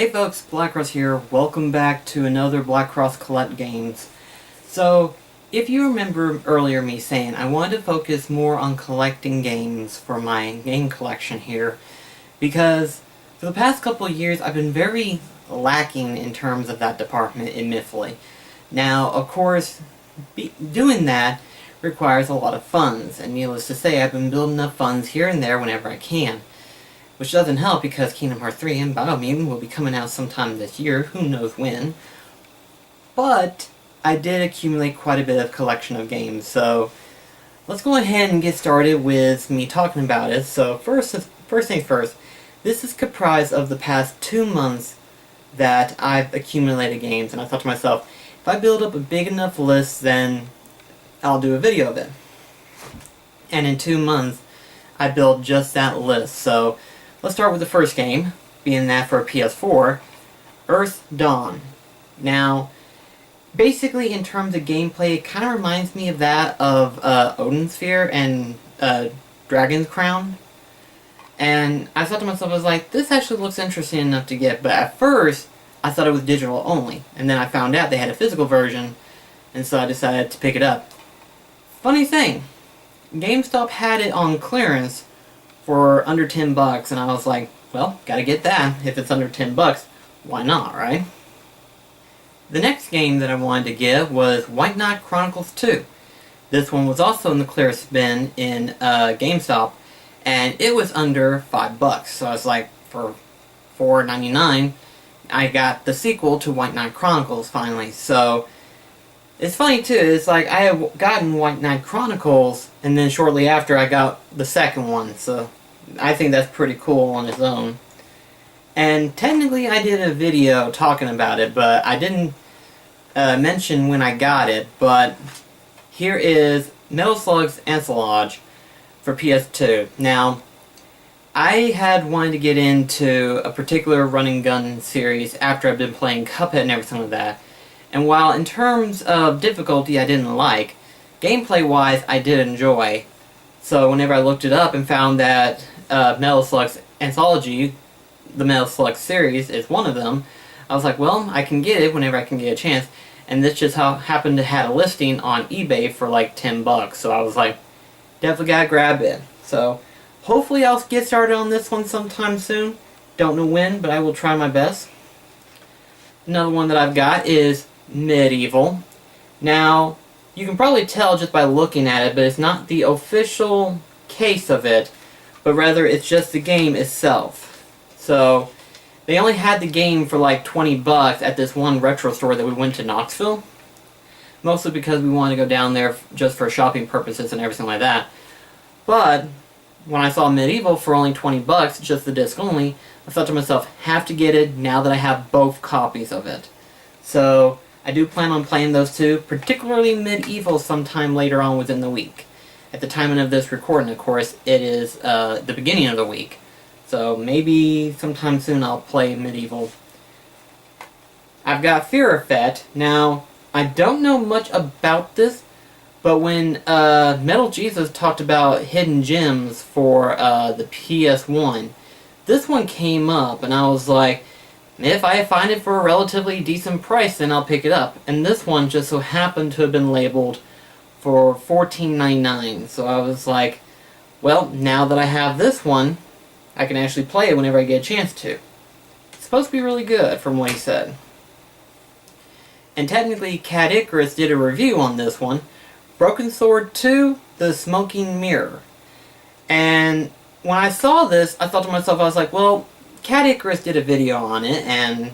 Hey folks, BlackCross here. Welcome back to another BlackCross Collect Games. So, if you remember earlier me saying I wanted to focus more on collecting games for my game collection here, because for the past couple of years I've been very lacking in terms of that department, admittedly. Now, of course, doing that requires a lot of funds, and needless to say I've been building up funds here and there whenever I can. Which doesn't help because Kingdom Hearts 3 and Biomutant will be coming out sometime this year, who knows when. But I did accumulate quite a bit of collection of games, so let's go ahead and get started with me talking about it. So first things first, this is comprised of the past 2 months that I've accumulated games, and I thought to myself, if I build up a big enough list, then I'll do a video of it. And in 2 months, I built just that list. So let's start with the first game, being that for PS4, Earth Dawn. Now, basically in terms of gameplay, it kind of reminds me of that of Odin Sphere and Dragon's Crown. And I thought to myself, I was like, this actually looks interesting enough to get, but at first, I thought it was digital only. And then I found out they had a physical version, and so I decided to pick it up. Funny thing, GameStop had it on clearance for under $10, and I was like, well, gotta get that. If it's under $10, why not, right? The next game that I wanted to get was White Knight Chronicles 2. This one was also in the clearance bin in GameStop, and it was under $5. So I was like, for $4.99, I got the sequel to White Knight Chronicles finally. So it's funny too, it's like I had gotten White Knight Chronicles, and then shortly after I got the second one, so I think that's pretty cool on its own. And technically I did a video talking about it, but I didn't mention when I got it, but here is Metal Slug's Entourage for PS2. Now, I had wanted to get into a particular run and gun series after I've been playing Cuphead and everything like that. And while in terms of difficulty I didn't like, gameplay-wise I did enjoy. So whenever I looked it up and found that Metal Slug's Anthology, the Metal Slug series, is one of them, I was like, well, I can get it whenever I can get a chance. And this just happened to have a listing on eBay for like $10. So I was like, definitely gotta grab it. So hopefully I'll get started on this one sometime soon. Don't know when, but I will try my best. Another one that I've got is Medieval. Now, you can probably tell just by looking at it, but it's not the official case of it, but rather it's just the game itself. So, they only had the game for like $20 at this one retro store that we went to Knoxville. Mostly because we wanted to go down there just for shopping purposes and everything like that. But when I saw Medieval for only $20, just the disc only, I thought to myself, have to get it now that I have both copies of it. So I do plan on playing those two, particularly Medieval sometime later on within the week. At the time of this recording, of course, it is the beginning of the week. So maybe sometime soon I'll play Medieval. I've got Fear Effect. Now, I don't know much about this, but when Metal Jesus talked about hidden gems for the PS1, this one came up, and I was like, if I find it for a relatively decent price, then I'll pick it up. And this one just so happened to have been labeled for $14.99. So I was like, well, now that I have this one, I can actually play it whenever I get a chance to. It's supposed to be really good, from what he said. And technically, Cat Icarus did a review on this one. Broken Sword 2, The Smoking Mirror. And when I saw this, I thought to myself, I was like, well, Cat Icarus did a video on it, and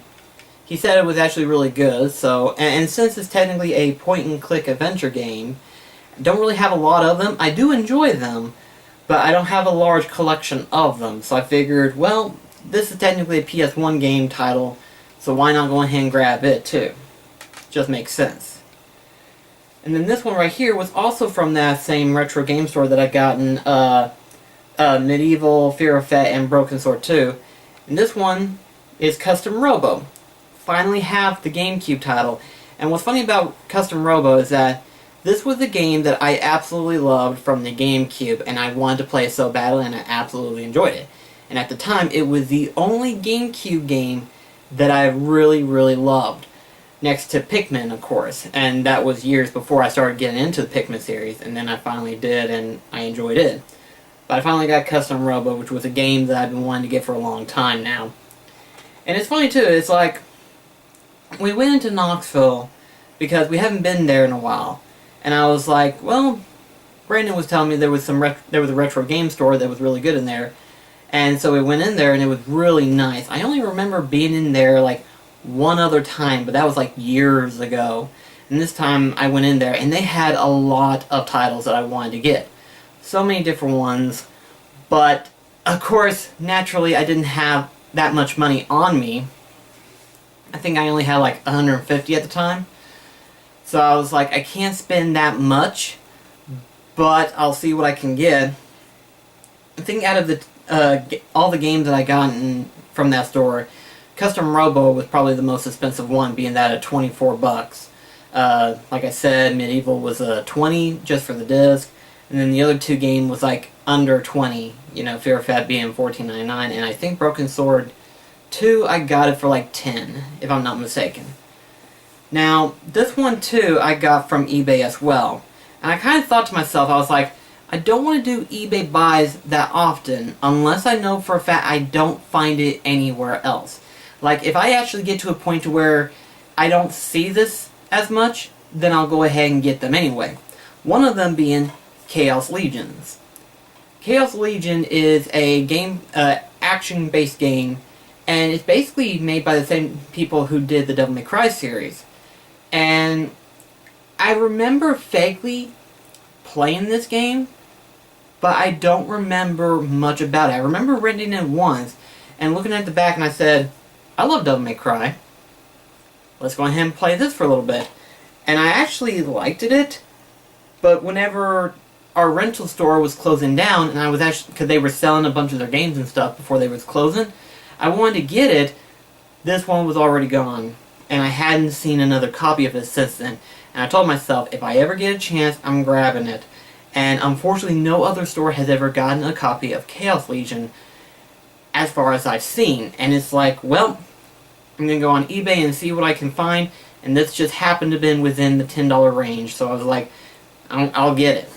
he said it was actually really good, so, and since it's technically a point-and-click adventure game, I don't really have a lot of them. I do enjoy them, but I don't have a large collection of them, so I figured, well, this is technically a PS1 game title, so why not go ahead and grab it, too? Just makes sense. And then this one right here was also from that same retro game store that I gotten, Medieval, Fear Effect, and Broken Sword 2. And this one is Custom Robo. Finally have the GameCube title. And what's funny about Custom Robo is that this was a game that I absolutely loved from the GameCube, and I wanted to play it so badly, and I absolutely enjoyed it. And at the time, it was the only GameCube game that I really, really loved. Next to Pikmin, of course, and that was years before I started getting into the Pikmin series, and then I finally did, and I enjoyed it. But I finally got Custom Robo, which was a game that I've been wanting to get for a long time now. And it's funny too, it's like, we went into Knoxville because we haven't been there in a while, and I was like, well, Brandon was telling me there was a retro game store that was really good in there, and so we went in there and it was really nice. I only remember being in there like one other time, but that was like years ago. And this time I went in there and they had a lot of titles that I wanted to get. So many different ones, but of course, naturally I didn't have that much money on me. I think I only had like 150 at the time. So I was like, I can't spend that much, but I'll see what I can get. I think out of the all the games that I got from that store, Custom Robo was probably the most expensive one, being that at 24 bucks. Like I said, Medieval was 20 just for the disc, and then the other two game was like under 20. You know, Fear of Fat being $14.99, and I think Broken Sword 2 I got it for like 10, if I'm not mistaken. Now this one too I got from eBay as well, and I kind of thought to myself, I was like, I don't want to do eBay buys that often unless I know for a fact I don't find it anywhere else. Like, if I actually get to a point to where I don't see this as much, then I'll go ahead and get them anyway. One of them being Chaos Legions. Chaos Legion is a game, action-based game, and it's basically made by the same people who did the Devil May Cry series. And I remember vaguely playing this game, but I don't remember much about it. I remember renting it once and looking at the back, and I said, I love Devil May Cry. Let's go ahead and play this for a little bit. And I actually liked it, but whenever our rental store was closing down, and I was actually, because they were selling a bunch of their games and stuff before they was closing, I wanted to get it. This one was already gone, and I hadn't seen another copy of it since then. And I told myself, if I ever get a chance, I'm grabbing it. And unfortunately, no other store has ever gotten a copy of Chaos Legion as far as I've seen. And it's like, well, I'm going to go on eBay and see what I can find, and this just happened to have been within the $10 range, so I was like, I'll get it.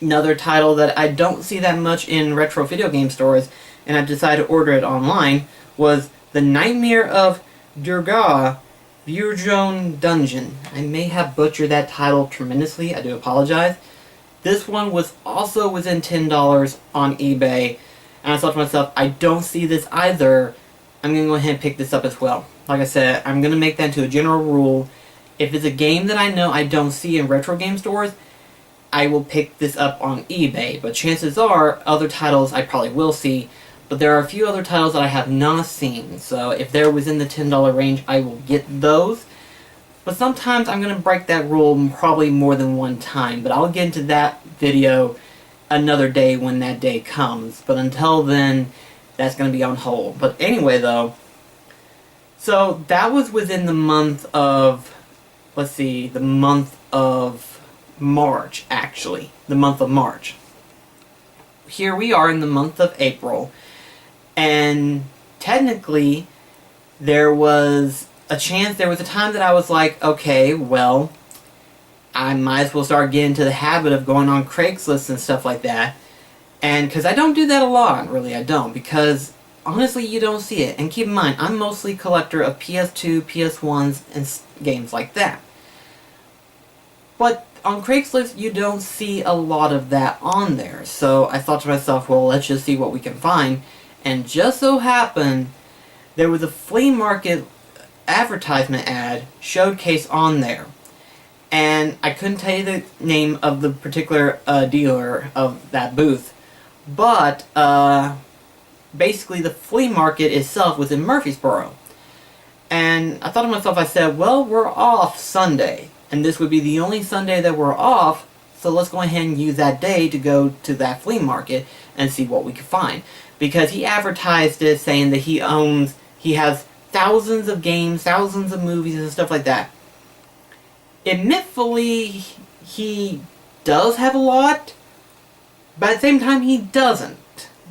Another title that I don't see that much in retro video game stores, and I decided to order it online, was The Nightmare of Durga Virjon Dungeon. I may have butchered that title tremendously, I do apologize. This one was also within $10 on eBay, and I thought to myself, I don't see this either. I'm going to go ahead and pick this up as well. Like I said, I'm going to make that into a general rule. If it's a game that I know I don't see in retro game stores, I will pick this up on eBay. But chances are, other titles I probably will see. But there are a few other titles that I have not seen. So if they're within the $10 range, I will get those. But sometimes I'm going to break that rule probably more than one time. But I'll get into that video another day when that day comes. But until then, that's going to be on hold. But anyway, though, so that was within the month of, let's see, the month of March, actually. The month of March. Here we are in the month of April, and technically, there was a time that I was like, okay, well, I might as well start getting into the habit of going on Craigslist and stuff like that. And because I don't do that a lot, really, I don't, because honestly you don't see it. And keep in mind, I'm mostly a collector of PS2, PS1s, and games like that. But on Craigslist, you don't see a lot of that on there. So I thought to myself, well, let's just see what we can find. And just so happened, there was a flea market advertisement ad showcase on there. And I couldn't tell you the name of the particular dealer of that booth. But, basically the flea market itself was in Murfreesboro. And I thought to myself, I said, well, we're off Sunday. And this would be the only Sunday that we're off, so let's go ahead and use that day to go to that flea market and see what we can find. Because he advertised it saying that he has thousands of games, thousands of movies and stuff like that. Admittedly, he does have a lot, but at the same time, he doesn't.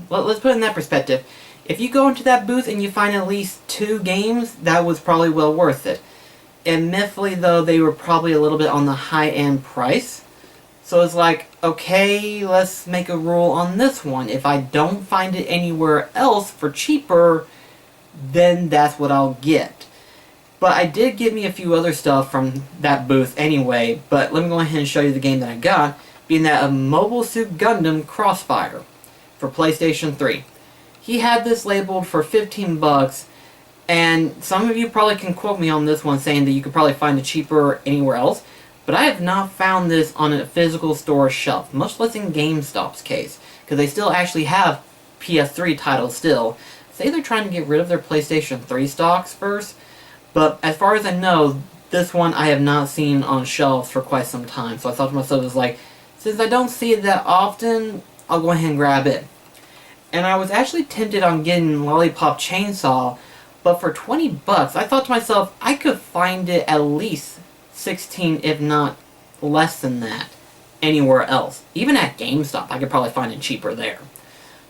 Let's put it in that perspective. If you go into that booth and you find at least 2 games, that was probably well worth it. Admittedly, though, they were probably a little bit on the high-end price. So it's like, okay, let's make a rule on this one. If I don't find it anywhere else for cheaper, then that's what I'll get. But I did get me a few other stuff from that booth anyway, but let me go ahead and show you the game that I got, being that a Mobile Suit Gundam Crossfire for PlayStation 3. He had this labeled for 15 bucks, and some of you probably can quote me on this one saying that you could probably find it cheaper anywhere else, but I have not found this on a physical store shelf, much less in GameStop's case, because they still actually have PS3 titles still. Say they're trying to get rid of their PlayStation 3 stocks first, but as far as I know, this one I have not seen on shelves for quite some time. So I thought to myself, it's like, since I don't see it that often, I'll go ahead and grab it. And I was actually tempted on getting Lollipop Chainsaw, but for 20 bucks, I thought to myself, I could find it at least 16, if not less than that, anywhere else. Even at GameStop, I could probably find it cheaper there.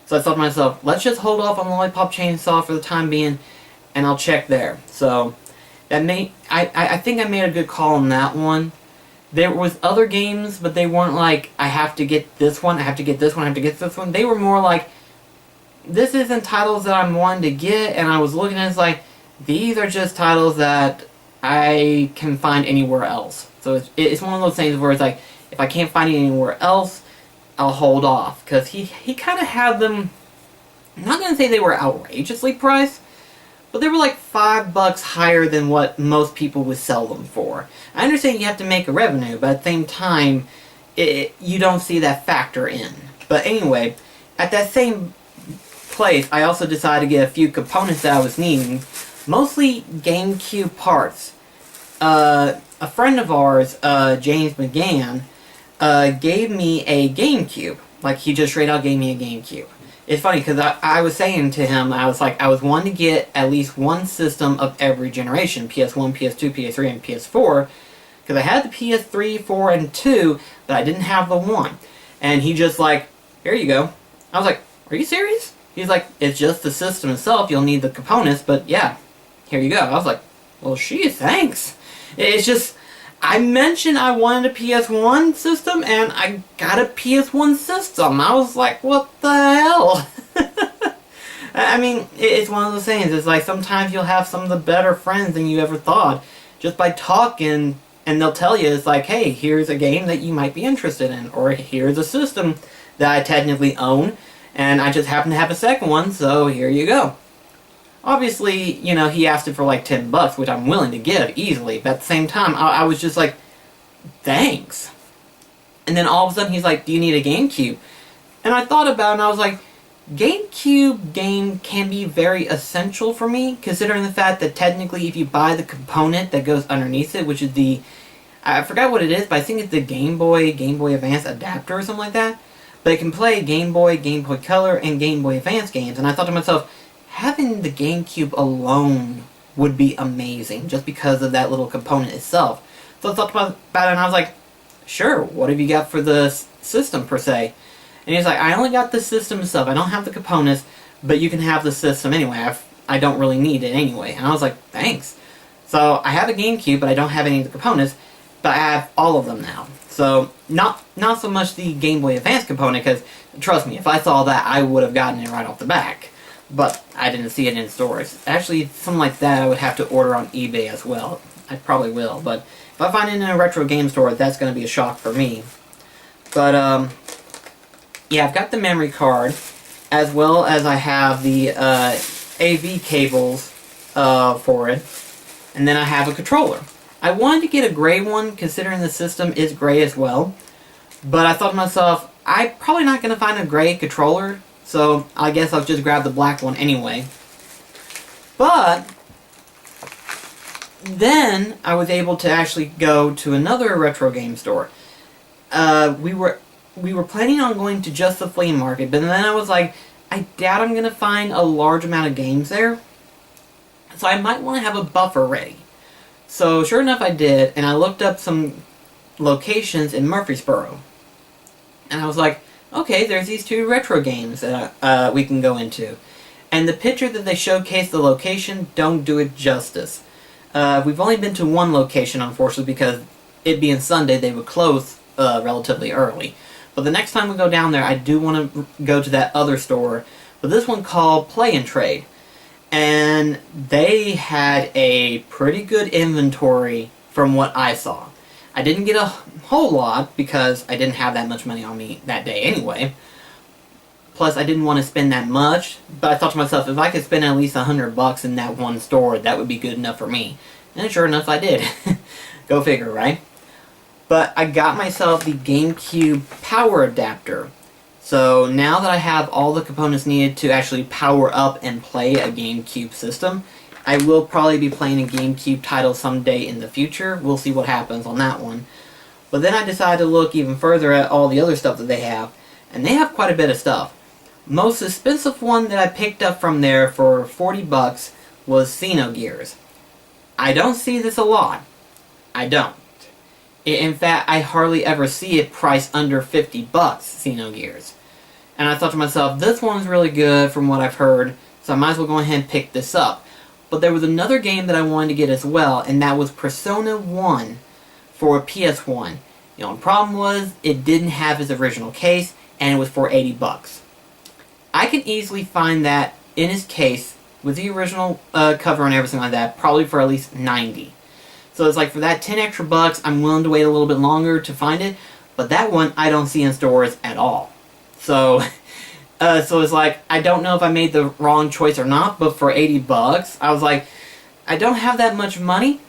So I thought to myself, let's just hold off on Lollipop Chainsaw for the time being, and I'll check there. So that I think I made a good call on that one. There was other games, but they weren't like, I have to get this one, I have to get this one, I have to get this one. They were more like, this isn't titles that I'm wanting to get, and I was looking at it, it's like, these are just titles that I can find anywhere else. So it's one of those things where it's like, if I can't find it anywhere else, I'll hold off. Because he kind of had them, I'm not going to say they were outrageously priced, but they were like $5 higher than what most people would sell them for. I understand you have to make a revenue, but at the same time, you don't see that factor in. But anyway, at that same place, I also decided to get a few components that I was needing, mostly GameCube parts. A friend of ours, James McGann, gave me a GameCube. Like, he just straight out gave me a GameCube. It's funny, because I was saying to him, I was like, I was wanting to get at least one system of every generation. PS1, PS2, PS3, and PS4. Because I had the PS3, 4, and 2, but I didn't have the 1. And he just like, here you go. I was like, are you serious? He's like, it's just the system itself, you'll need the components, but yeah, here you go. I was like, well, gee, thanks. It's just, I mentioned I wanted a PS1 system, and I got a PS1 system. I was like, what the hell? I mean, it's one of those things. It's like, sometimes you'll have some of the better friends than you ever thought, just by talking, and they'll tell you, it's like, hey, here's a game that you might be interested in, or here's a system that I technically own, and I just happen to have a second one, so here you go. Obviously, you know, he asked it for like 10 bucks, which I'm willing to give easily, but at the same time, I was just like, thanks. And then all of a sudden he's like, do you need a GameCube? And I thought about it, and I was like, GameCube game can be very essential for me, considering the fact that technically if you buy the component that goes underneath it, which is the, I forgot what it is, but I think it's the Game Boy Advance adapter or something like that, but it can play Game Boy Color, and Game Boy Advance games, and I thought to myself, having the GameCube alone would be amazing, just because of that little component itself. So I thought about it, and I was like, sure, what have you got for the system, per se? And he's like, I only got the system itself, I don't have the components, but you can have the system anyway, I don't really need it anyway. And I was like, thanks. So I have a GameCube, but I don't have any of the components, but I have all of them now. So, not so much the Game Boy Advance component, because, trust me, if I saw that, I would have gotten it right off the back. But I didn't see it in stores. Actually, something like that I would have to order on eBay as well. I probably will, but if I find it in a retro game store, that's going to be a shock for me. But, yeah, I've got the memory card, as well as I have the AV cables for it, and then I have a controller. I wanted to get a gray one, considering the system is gray as well, but I thought to myself, I'm probably not going to find a gray controller, so I guess I'll just grab the black one anyway. But then I was able to actually go to another retro game store. We were planning on going to just the flea market, but then I was like, I doubt I'm going to find a large amount of games there, so I might want to have a buffer ready. So sure enough I did, and I looked up some locations in Murfreesboro. And I was like, okay, there's these 2 retro games that we can go into. And the picture that they showcase the location don't do it justice. We've only been to one location, unfortunately, because it being Sunday, they would close relatively early. But the next time we go down there, I do want to go to that other store. But this one called Play and Trade. And they had a pretty good inventory from what I saw. I didn't get a whole lot because I didn't have that much money on me that day anyway. Plus, I didn't want to spend that much, but I thought to myself, if I could spend at least $100 in that one store, that would be good enough for me. And sure enough, I did. Go figure, right? But I got myself the GameCube power adapter. So now that I have all the components needed to actually power up and play a GameCube system, I will probably be playing a GameCube title someday in the future. We'll see what happens on that one. But then I decided to look even further at all the other stuff that they have, and they have quite a bit of stuff. Most expensive one that I picked up from there for $40 was Xenogears. I don't see this a lot. I don't. In fact, I hardly ever see it priced under $50, Xenogears. And I thought to myself, this one's really good from what I've heard, so I might as well go ahead and pick this up. But there was another game that I wanted to get as well, and that was Persona 1 for PS1. The only problem was, it didn't have its original case, and it was for $80. I can easily find that in its case, with the original cover and everything like that, probably for at least $90. So it's like, for that 10 extra bucks, I'm willing to wait a little bit longer to find it, but that one I don't see in stores at all. So, so it's like, I don't know if I made the wrong choice or not, but for $80, I was like, I don't have that much money,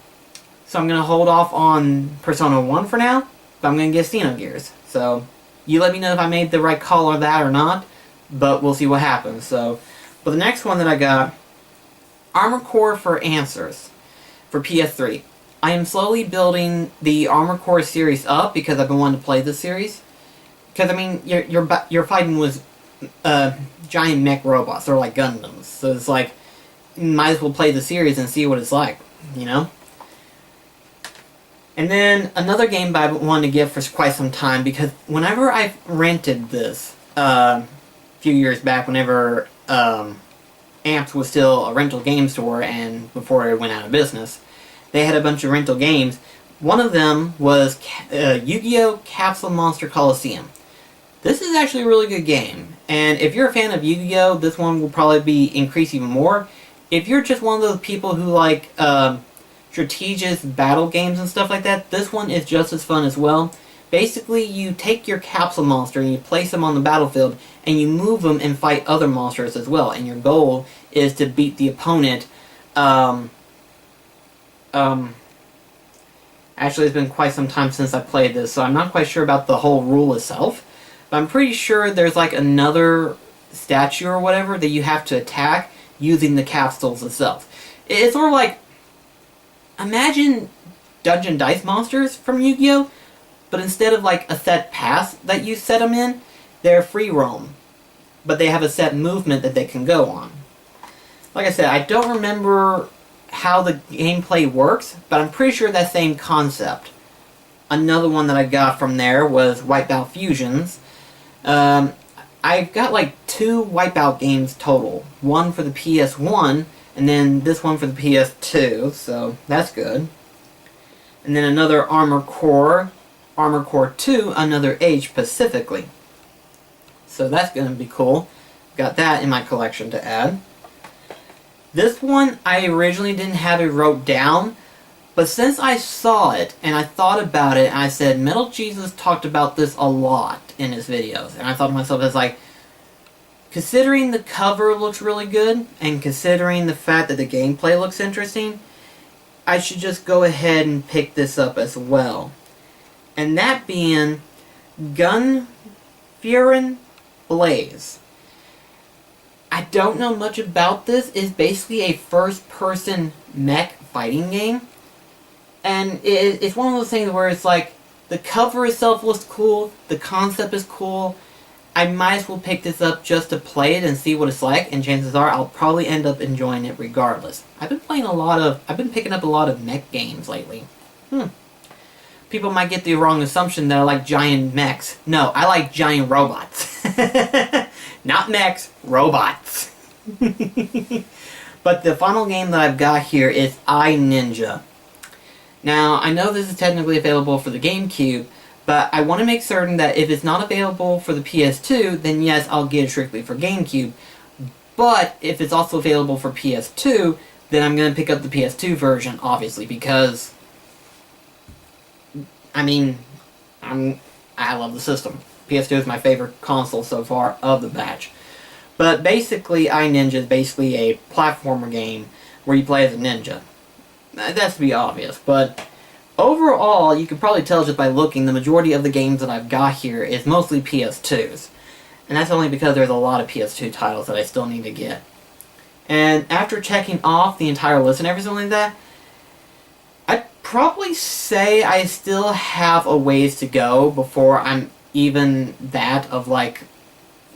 so I'm going to hold off on Persona 1 for now, but I'm going to get Xenogears. So, you let me know if I made the right call or that or not, but we'll see what happens. So, but the next one that I got, Armored Core for Answers for PS3. I am slowly building the Armored Core series up because I've been wanting to play this series. Because I mean, you're fighting with giant mech robots. They're like Gundams. So it's like, you might as well play the series and see what it's like, you know. And then another game I wanted to get for quite some time, because whenever I rented this a few years back, whenever Amps was still a rental game store and before it went out of business, they had a bunch of rental games. One of them was Yu-Gi-Oh! Capsule Monster Coliseum. This is actually a really good game, and if you're a fan of Yu-Gi-Oh! This one will probably be increased even more. If you're just one of those people who like strategic battle games and stuff like that, this one is just as fun as well. Basically, you take your capsule monster and you place them on the battlefield, and you move them and fight other monsters as well, and your goal is to beat the opponent. Actually, it's been quite some time since I played this, so I'm not quite sure about the whole rule itself. But I'm pretty sure there's like another statue or whatever that you have to attack using the capsules itself. It's sort of like, imagine Dungeon Dice Monsters from Yu-Gi-Oh! But instead of like a set path that you set them in, they're free roam. But they have a set movement that they can go on. Like I said, I don't remember how the gameplay works, but I'm pretty sure that same concept. Another one that I got from there was Wipeout Fusions. I've got like 2 Wipeout games total. One for the PS1, and then this one for the PS2, so that's good. And then another Armored Core 2, Another Age specifically. So that's going to be cool. Got that in my collection to add. This one, I originally didn't have it wrote down, but since I saw it, and I thought about it, and I said, Metal Jesus talked about this a lot in his videos, and I thought to myself, it's like, considering the cover looks really good, and considering the fact that the gameplay looks interesting, I should just go ahead and pick this up as well. And that being Gunfuhren Blaze. I don't know much about this. It's basically a first-person mech fighting game. And it's one of those things where it's like, the cover itself looks cool, the concept is cool. I might as well pick this up just to play it and see what it's like, and chances are I'll probably end up enjoying it regardless. I've been picking up a lot of mech games lately. People might get the wrong assumption that I like giant mechs. No, I like giant robots. Not mechs, robots. But the final game that I've got here is iNinja. Now, I know this is technically available for the GameCube, but I want to make certain that if it's not available for the PS2, then yes, I'll get it strictly for GameCube. But if it's also available for PS2, then I'm going to pick up the PS2 version, obviously, because, I mean, I love the system. PS2 is my favorite console so far of the batch. But basically, iNinja is basically a platformer game where you play as a ninja. That's to be obvious, but overall, you can probably tell just by looking, the majority of the games that I've got here is mostly PS2s. And that's only because there's a lot of PS2 titles that I still need to get. And after checking off the entire list and everything like that, I'd probably say I still have a ways to go before I'm even that of, like,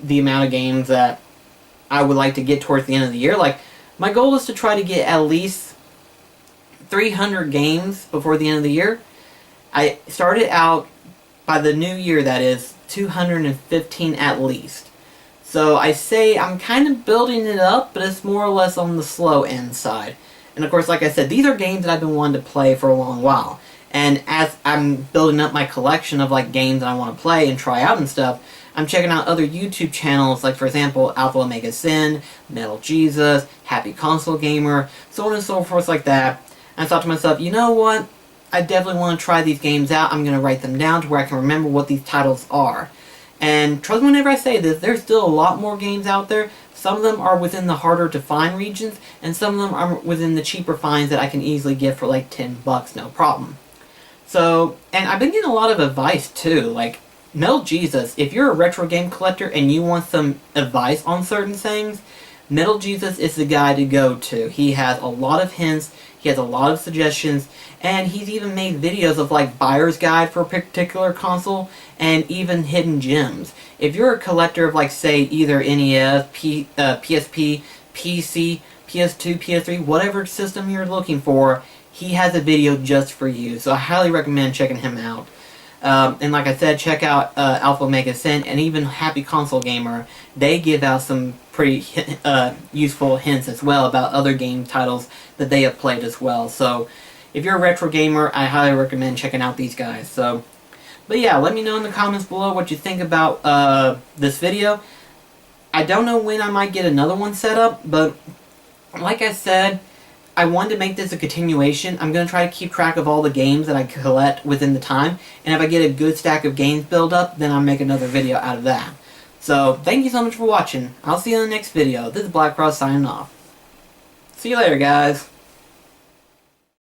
the amount of games that I would like to get towards the end of the year. Like, my goal is to try to get at least 300 games before the end of the year. I started out, by the new year that is, 215 at least. So I say I'm kind of building it up, but it's more or less on the slow end side. And of course, like I said, these are games that I've been wanting to play for a long while. And as I'm building up my collection of, like, games that I want to play and try out and stuff, I'm checking out other YouTube channels, like, for example, Alpha Omega Sin, Metal Jesus, Happy Console Gamer, so on and so forth like that. And I thought to myself, you know what? I definitely want to try these games out. I'm going to write them down to where I can remember what these titles are. And trust me whenever I say this, there's still a lot more games out there. Some of them are within the harder to find regions, and some of them are within the cheaper finds that I can easily get for like $10, no problem. So, and I've been getting a lot of advice too, like, Metal Jesus, if you're a retro game collector and you want some advice on certain things, Metal Jesus is the guy to go to. He has a lot of hints, he has a lot of suggestions, and he's even made videos of, like, buyer's guide for a particular console, and even hidden gems. If you're a collector of, like, say, either NES, PSP, PC, PS2, PS3, whatever system you're looking for, he has a video just for you. So I highly recommend checking him out. And like I said, check out Alpha Omega Sin and even Happy Console Gamer. They give out some pretty useful hints as well about other game titles that they have played as well. So if you're a retro gamer, I highly recommend checking out these guys. So, but yeah, let me know in the comments below what you think about this video. I don't know when I might get another one set up, but like I said, I wanted to make this a continuation. I'm going to try to keep track of all the games that I collect within the time, and if I get a good stack of games build up, then I'll make another video out of that. So, thank you so much for watching. I'll see you in the next video. This is BlackCross signing off. See you later, guys.